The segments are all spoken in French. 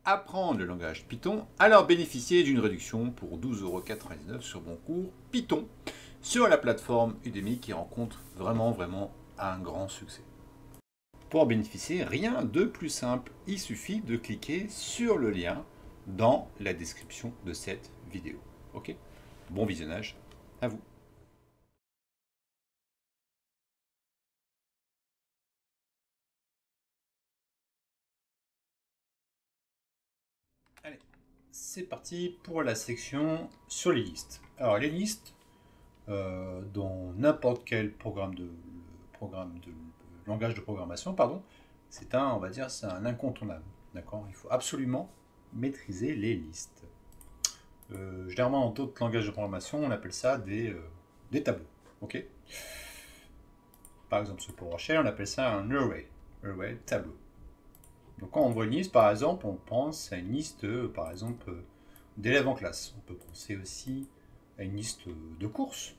apprendre le langage Python, alors bénéficiez d'une réduction pour 12,99 € sur mon cours Python sur la plateforme Udemy qui rencontre vraiment un grand succès. Pour en bénéficier, rien de plus simple, il suffit de cliquer sur le lien dans la description de cette vidéo. Ok? Bon visionnage à vous. Allez, c'est parti pour la section sur les listes. Alors les listes, dans n'importe quel programme de langage de programmation, pardon, c'est un, on va dire, c'est un incontournable. D'accord? Il faut absolument maîtriser les listes. Généralement, dans d'autres langages de programmation, on appelle ça des tableaux. Ok? Par exemple, sur PowerShell, on appelle ça un array tableau. Donc quand on voit une liste, par exemple, on pense à une liste, par exemple, d'élèves en classe. On peut penser aussi à une liste de courses,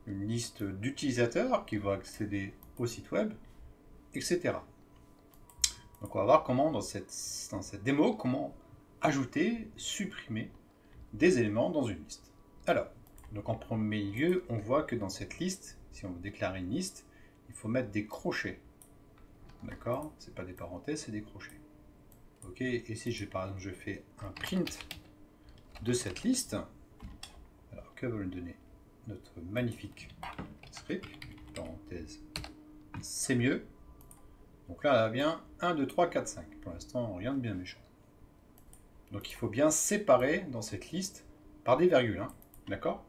une liste d'utilisateurs qui vont accéder au site web, etc. Donc on va voir comment, dans cette démo, comment ajouter, supprimer des éléments dans une liste. Alors, donc en premier lieu, on voit que dans cette liste, si on veut déclarer une liste, il faut mettre des crochets. D'accord? C'est pas des parenthèses, c'est des crochets. Ok, et si par exemple je fais un print de cette liste, alors que va nous donner notre magnifique script, parenthèse, c'est mieux. Donc là, on a bien 1, 2, 3, 4, 5. Pour l'instant, rien de bien méchant. Donc il faut bien séparer dans cette liste par des virgules. Hein, d'accord?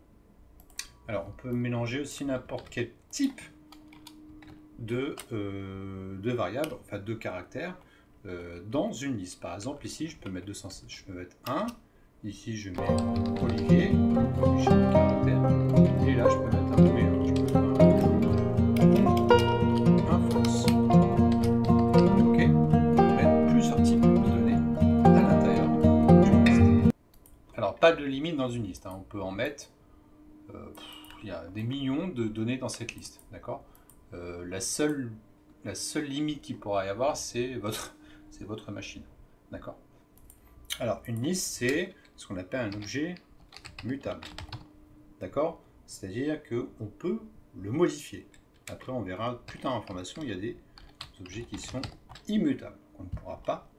Alors on peut mélanger aussi n'importe quel type de variables, enfin de caractères, dans une liste. Par exemple, ici, je peux mettre 200, je peux mettre 1. Ici, je mets Olivier, comme chaque caractère. Et là, je peux mettre un tout mélange. Je peux faire un false. Ok? On peut mettre plusieurs types de données à l'intérieur d'une liste. Alors, pas de limite dans une liste. Hein. On peut en mettre. Il y a des millions de données dans cette liste. D'accord? La seule limite qu'il pourra y avoir, c'est votre machine. D'accord? Alors, une liste, c'est ce qu'on appelle un objet mutable. D'accord? C'est-à-dire qu'on peut le modifier. Après, on verra plus tard en information, il y a des objets qui sont immutables, qu'on ne pourra pas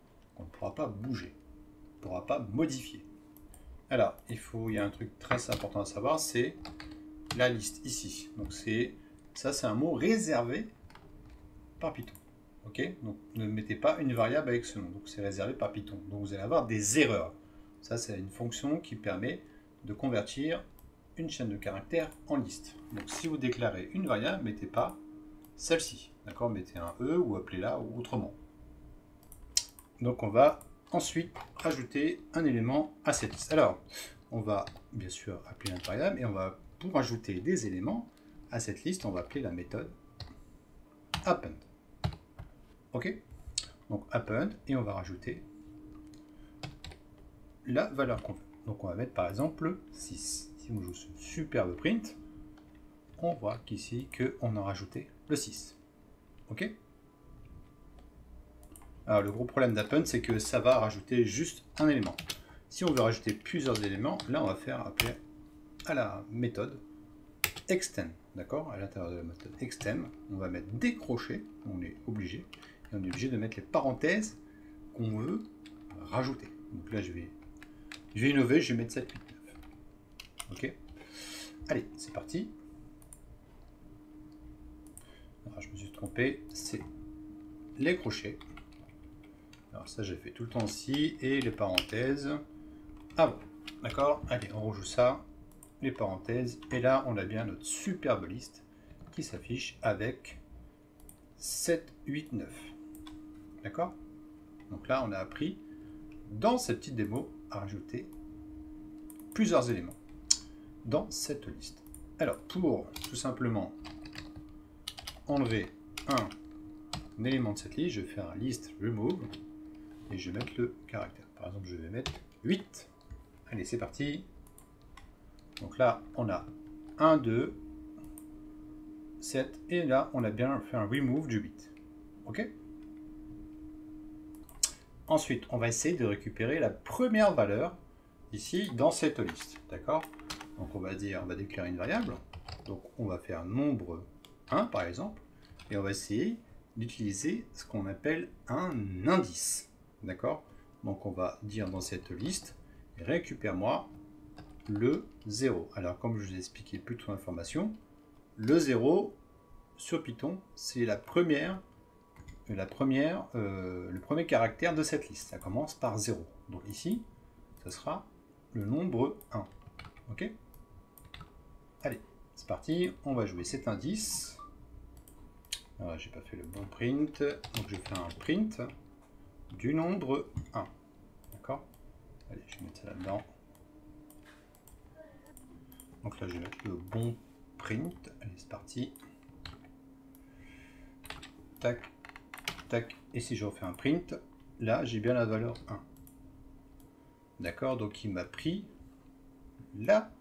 bouger, on ne pourra pas modifier. Alors, il y a un truc très important à savoir, c'est la liste ici. Donc, ça, c'est un mot réservé par Python. Ok? Donc ne mettez pas une variable avec ce nom. Donc c'est réservé par Python. Donc vous allez avoir des erreurs. Ça, c'est une fonction qui permet de convertir une chaîne de caractères en liste. Donc si vous déclarez une variable, mettez pas celle-ci. D'accord? Mettez un E ou appelez-la autrement. Donc on va ensuite rajouter un élément à cette liste. Alors, on va bien sûr appeler notre variable et pour ajouter des éléments à cette liste, on va appeler la méthode append. Ok? Donc append, et on va rajouter la valeur qu'on veut. Donc on va mettre par exemple 6. Si on joue ce superbe print, on voit qu'ici qu'on a rajouté le 6. Ok? Alors le gros problème d'append, c'est que ça va rajouter juste un élément. Si on veut rajouter plusieurs éléments, là on va faire appeler à la méthode extend. D'accord? À l'intérieur de la méthode extend, on va mettre des crochets, on est obligé. Et on est obligé de mettre les parenthèses qu'on veut rajouter. Donc là, je vais innover, je vais mettre 7, 8, 9. Ok? Allez, c'est parti. Alors, je me suis trompé, c'est les crochets. Alors ça, j'ai fait tout le temps aussi. Et les parenthèses. Ah bon, d'accord? Allez, on rejoue ça. Les parenthèses. Et là, on a bien notre superbe liste qui s'affiche avec 7, 8, 9. D'accord? Donc là, on a appris dans cette petite démo à rajouter plusieurs éléments dans cette liste. Alors, pour tout simplement enlever un élément de cette liste, je vais faire un list remove et je vais mettre le caractère. Par exemple, je vais mettre 8. Allez, c'est parti. Donc là, on a 1, 2, 7 et là, on a bien fait un remove du 8. Ok? Ensuite, on va essayer de récupérer la première valeur ici dans cette liste. D'accord? Donc on va déclarer une variable. Donc on va faire nombre 1 par exemple. Et on va essayer d'utiliser ce qu'on appelle un indice. D'accord? Donc on va dire dans cette liste, récupère-moi le 0. Alors comme je vous ai expliqué plus de l'information, le 0 sur Python, c'est le premier caractère de cette liste. Ça commence par 0. Donc ici, ce sera le nombre 1. Ok? Allez, c'est parti. On va jouer cet indice. Alors, j'ai pas fait le bon print. Donc je fais un print du nombre 1. D'accord? Allez, je vais mettre ça là-dedans. Donc là, je vais mettre le bon print. Allez, c'est parti. Tac, tac. Et si je refais un print, là, j'ai bien la valeur 1. D'accord? Donc il m'a pris là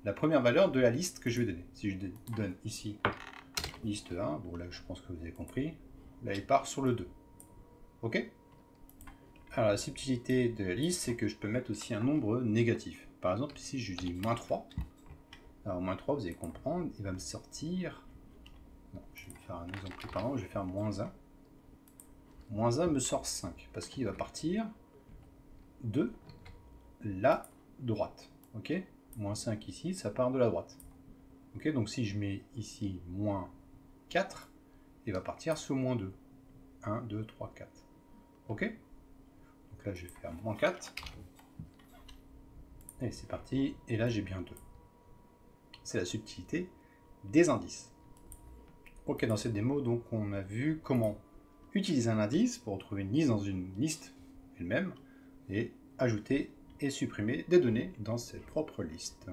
la première valeur de la liste que je vais donner. Si je donne ici liste 1, bon là je pense que vous avez compris, là il part sur le 2. Ok? Alors la subtilité de la liste, c'est que je peux mettre aussi un nombre négatif. Par exemple, ici je dis moins 3. Alors moins 3, vous allez comprendre, il va me sortir... Non, je vais faire un exemple plus parlant, je vais faire moins 1. Moins 1 me sort 5, parce qu'il va partir de la droite. Ok? Moins 5 ici, ça part de la droite. Ok? Donc si je mets ici moins 4, il va partir sur moins 2. 1, 2, 3, 4. Ok? Donc là, je vais faire moins 4. Et c'est parti. Et là, j'ai bien 2. C'est la subtilité des indices. Ok, dans cette démo, donc, on a vu comment utiliser un indice pour retrouver une liste dans une liste elle-même et ajouter et supprimer des données dans cette propre liste.